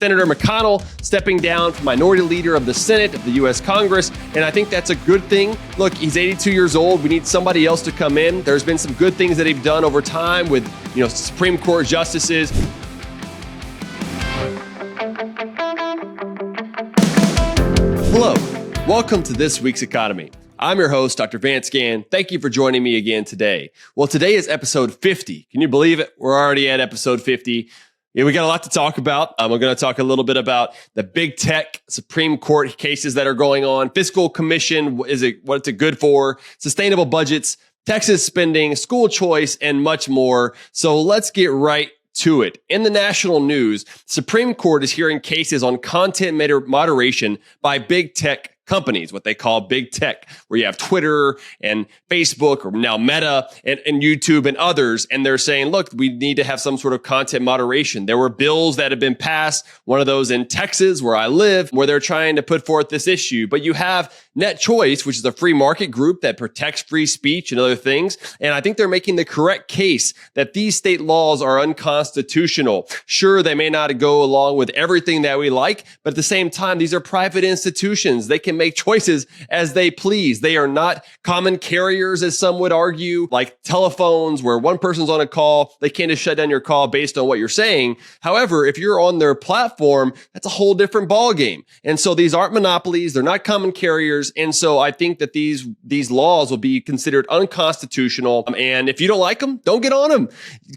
Senator McConnell stepping down from minority leader of the Senate of the U.S. Congress, and I think that's a good thing. Look, he's 82 years old. We need somebody else to come in. There's been some good things that he's done over time with, Supreme Court justices. Hello, welcome to this week's Economy. I'm your host, Dr. Vance Ginn. Thank you for joining me again today. Well, today is episode 50. Can you believe it? We're already at episode 50. Yeah, we got a lot to talk about. We're going to talk a little bit about the big tech Supreme Court cases that are going on, fiscal commission, what it's good for, sustainable budgets, Texas spending, school choice, and much more. So let's get right to it. In the national news, Supreme Court is hearing cases on content moderation by big tech companies, what they call big tech, where you have Twitter and Facebook, or now Meta and YouTube and others. And they're saying, look, we need to have some sort of content moderation. There were bills that have been passed, one of those in Texas, where I live, where they're trying to put forth this issue. But you have Net Choice, which is a free market group that protects free speech and other things. And I think they're making the correct case that these state laws are unconstitutional. Sure, they may not go along with everything that we like, but at the same time, these are private institutions. They can make choices as they please. They are not common carriers, as some would argue, like telephones where one person's on a call, they can't just shut down your call based on what you're saying. However, if you're on their platform, that's a whole different ballgame. And so these aren't monopolies. They're not common carriers. And so I think that these laws will be considered unconstitutional. And if you don't like them, don't get on them.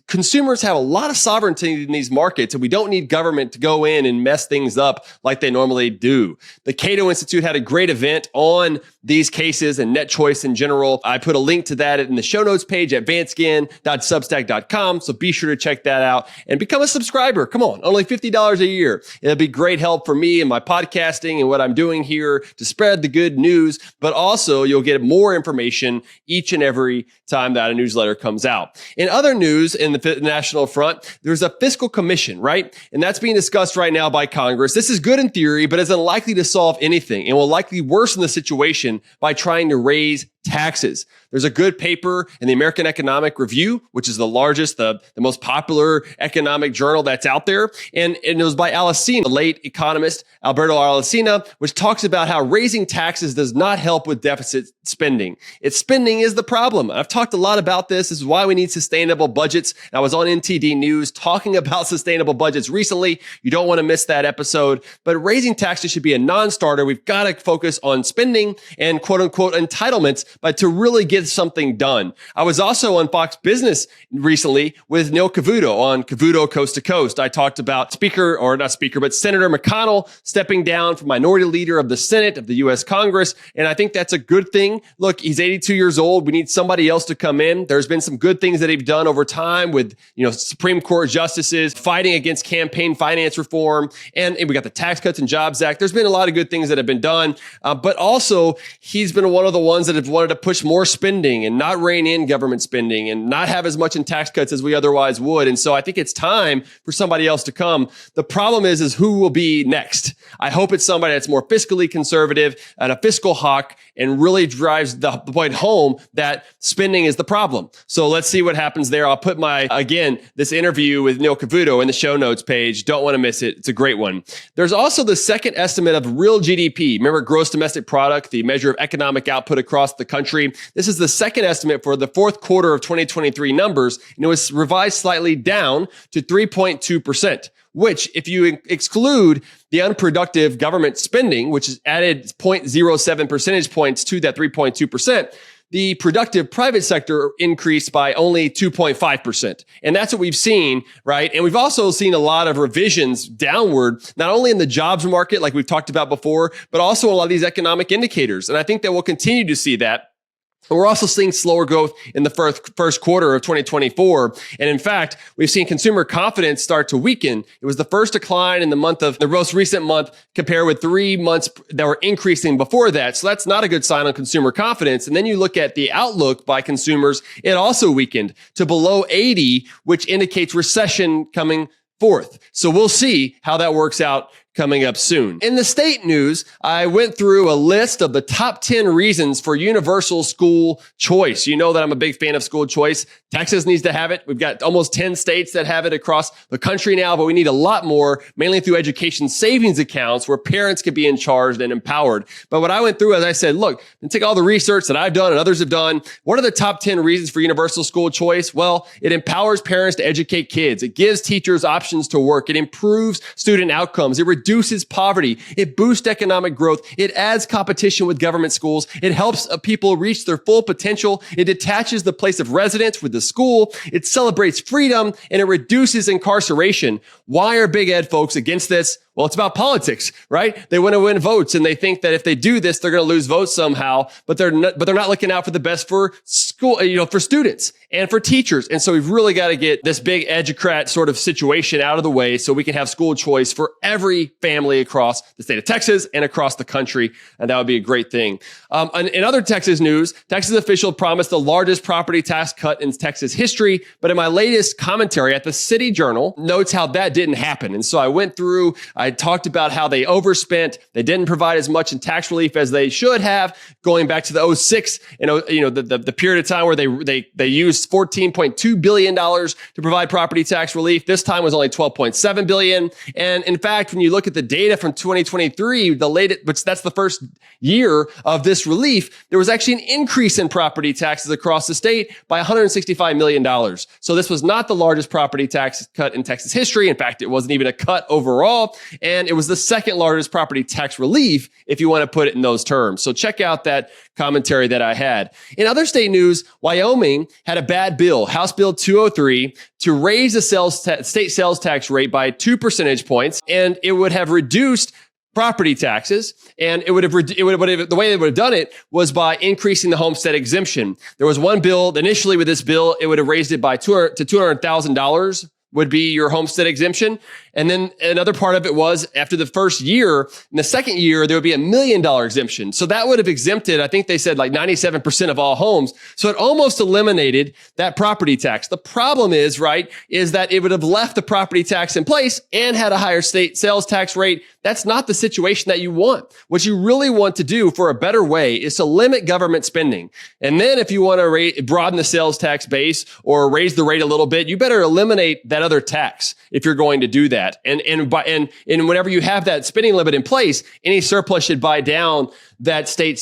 Consumers have a lot of sovereignty in these markets, and we don't need government to go in and mess things up like they normally do. The Cato Institute had a great event on these cases and Net Choice in general. I put a link to that in the show notes page at vanceginn.substack.com. So be sure to check that out and become a subscriber. Come on, only $50 a year. It'll be great help for me and my podcasting and what I'm doing here to spread the good news, but also you'll get more information each and every time that a newsletter comes out. In other news in the national front, there's a fiscal commission, right? And that's being discussed right now by Congress. This is good in theory, but is unlikely to solve anything and will likely worsen the situation by trying to raise taxes. There's a good paper in the American Economic Review, which is the largest, the most popular economic journal that's out there. And it was by Alesina, the late economist Alberto Alesina, which talks about how raising taxes does not help with deficit spending. It's spending is the problem. I've talked a lot about this. This is why we need sustainable budgets. I was on NTD News talking about sustainable budgets recently. You don't want to miss that episode. But raising taxes should be a non-starter. We've got to focus on spending and quote unquote entitlements, but to really get something done. I was also on Fox Business recently with Neil Cavuto on Cavuto Coast to Coast. I talked about Senator McConnell stepping down from minority leader of the Senate of the U.S. Congress. And I think that's a good thing. Look, he's 82 years old. We need somebody else to come in. There's been some good things that he's done over time with, Supreme Court justices fighting against campaign finance reform. And we got the Tax Cuts and Jobs Act. There's been a lot of good things that have been done. But also, he's been one of the ones that have wanted to push more spending and not rein in government spending and not have as much in tax cuts as we otherwise would. And so I think it's time for somebody else to come. The problem is who will be next? I hope it's somebody that's more fiscally conservative and a fiscal hawk and really drives the point home that spending is the problem. So let's see what happens there. I'll put this interview with Neil Cavuto in the show notes page. Don't want to miss it. It's a great one. There's also the second estimate of real GDP. Remember, gross domestic product, the measure of economic output across the country. This is the second estimate for the fourth quarter of 2023 numbers, and it was revised slightly down to 3.2%, which, if you exclude the unproductive government spending, which is added 0.07 percentage points to that 3.2%, the productive private sector increased by only 2.5%. And that's what we've seen, right? And we've also seen a lot of revisions downward, not only in the jobs market, like we've talked about before, but also a lot of these economic indicators. And I think that we'll continue to see that. We're also seeing slower growth in the first quarter of 2024. And in fact, we've seen consumer confidence start to weaken. It was the first decline in the most recent month compared with 3 months that were increasing before that. So that's not a good sign on consumer confidence. And then you look at the outlook by consumers, it also weakened to below 80, which indicates recession coming forth. So we'll see how that works out coming up soon. In the state news, I went through a list of the top 10 reasons for universal school choice. You know that I'm a big fan of school choice. Texas needs to have it. We've got almost 10 states that have it across the country now, but we need a lot more, mainly through education savings accounts where parents can be in charge and empowered. But what I went through is I said, look, and take all the research that I've done and others have done. What are the top 10 reasons for universal school choice? Well, it empowers parents to educate kids. It gives teachers options to work. It improves student outcomes. It reduces poverty. It boosts economic growth. It adds competition with government schools. It helps people reach their full potential. It detaches the place of residence with the school. It celebrates freedom and it reduces incarceration. Why are big ed folks against this? Well, it's about politics, right? They want to win votes and they think that if they do this, they're going to lose votes somehow, but they're not looking out for the best for school, for students and for teachers. And so we've really got to get this big educrat sort of situation out of the way so we can have school choice for every family across the state of Texas and across the country. And that would be a great thing. In other Texas news, Texas official promised the largest property tax cut in Texas history. But in my latest commentary at the City Journal notes how that didn't happen. And so I went through, I talked about how they overspent. They didn't provide as much in tax relief as they should have, going back to the 2006 and the period of time where they used $14.2 billion to provide property tax relief. This time was only $12.7 billion. And in fact, when you look at the data from 2023, the latest, but that's the first year of this relief, there was actually an increase in property taxes across the state by $165 million. So this was not the largest property tax cut in Texas history. In fact, it wasn't even a cut overall. And it was the second largest property tax relief, if you want to put it in those terms. So check out that commentary that I had. In other state news, Wyoming had a bad bill, House Bill 203, to raise the state sales tax rate by 2 percentage points, and it would have reduced property taxes, and the way they would have done it was by increasing the homestead exemption. There was one bill initially with this bill, it would have raised it by $200,000 would be your homestead exemption. And then another part of it was after the first year, in the second year, there would be $1 million exemption. So that would have exempted, I think they said like 97% of all homes. So it almost eliminated that property tax. The problem is that it would have left the property tax in place and had a higher state sales tax rate. That's not the situation that you want. What you really want to do for a better way is to limit government spending. And then if you want to broaden the sales tax base or raise the rate a little bit, you better eliminate that other tax if you're going to do that. And whenever you have that spending limit in place, any surplus should buy down that state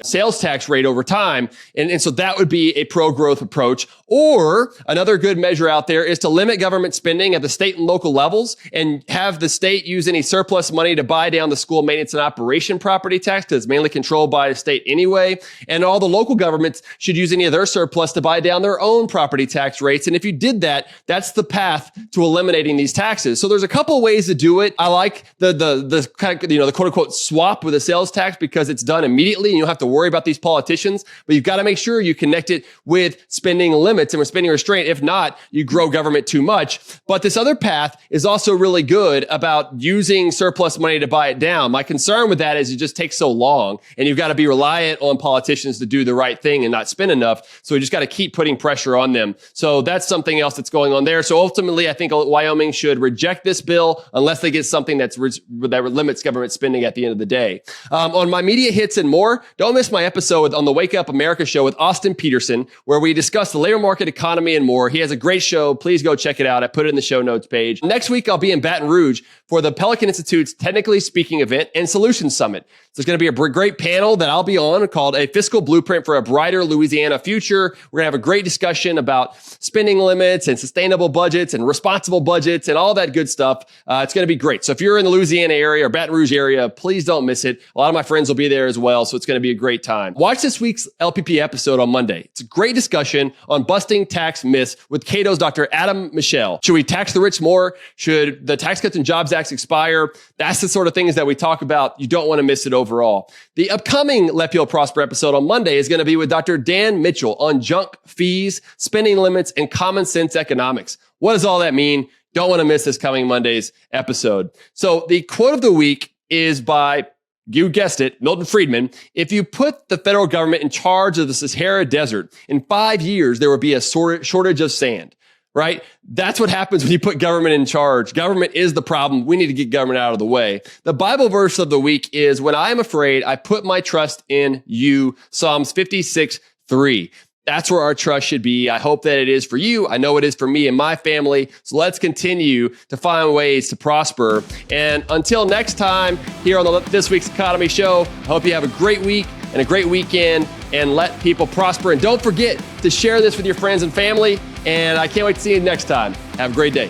sales tax rate over time. And so that would be a pro-growth approach. Or another good measure out there is to limit government spending at the state and local levels and have the state use any surplus money to buy down the school maintenance and operation property tax, because it's mainly controlled by the state anyway. And all the local governments should use any of their surplus to buy down their own property tax rates. And if you did that, that's the path to eliminating these taxes. So there's a couple of ways to do it. I like the kind of, the quote unquote swap with a sales tax because it's done immediately and you don't have to worry about these politicians, but you've got to make sure you connect it with spending limits and with spending restraint. If not, you grow government too much. But this other path is also really good about using surplus money to buy it down. My concern with that is it just takes so long and you've got to be reliant on politicians to do the right thing and not spend enough. So we just got to keep putting pressure on them. So that's something else that's going on there. So ultimately, I think Wyoming should reject this bill unless they get something that limits government spending at the end of the day. On my media hits and more, don't miss my episode on the Wake Up America show with Austin Peterson, where we discuss the labor market, economy, and more. He has a great show. Please go check it out. I put it in the show notes page. Next week, I'll be in Baton Rouge for the Pelican Institute's Technically Speaking event and Solutions Summit. So there's going to be a great panel that I'll be on called A Fiscal Blueprint for a Brighter Louisiana Future. We're going to have a great discussion about spending limits and sustainable budgets and responsible budgets and all that good stuff. It's going to be great. So if you're in the Louisiana area or Baton Rouge area, please don't miss it. A lot of my friends will be there as well. So it's going to be a great time. Watch this week's LPP episode on Monday. It's a great discussion on busting tax myths with Cato's Dr. Adam Michel. Should we tax the rich more? Should the Tax Cuts and Jobs Act expire? That's the sort of things that we talk about. You don't want to miss it overall. The upcoming Let People Prosper episode on Monday is going to be with Dr. Dan Mitchell on junk fees, spending limits, and common sense economics. What does all that mean? Don't want to miss this coming Monday's episode. So the quote of the week is by, you guessed it, Milton Friedman. If you put the federal government in charge of the Sahara Desert, in 5 years, there will be a shortage of sand. right? That's what happens when you put government in charge. Government is the problem. We need to get government out of the way. The Bible verse of the week is, when I am afraid, I put my trust in you. Psalms 56:3. That's where our trust should be. I hope that it is for you. I know it is for me and my family. So let's continue to find ways to prosper. And until next time, here on This Week's Economy Show, I hope you have a great week and a great weekend, and let people prosper. And don't forget to share this with your friends and family. And I can't wait to see you next time. Have a great day.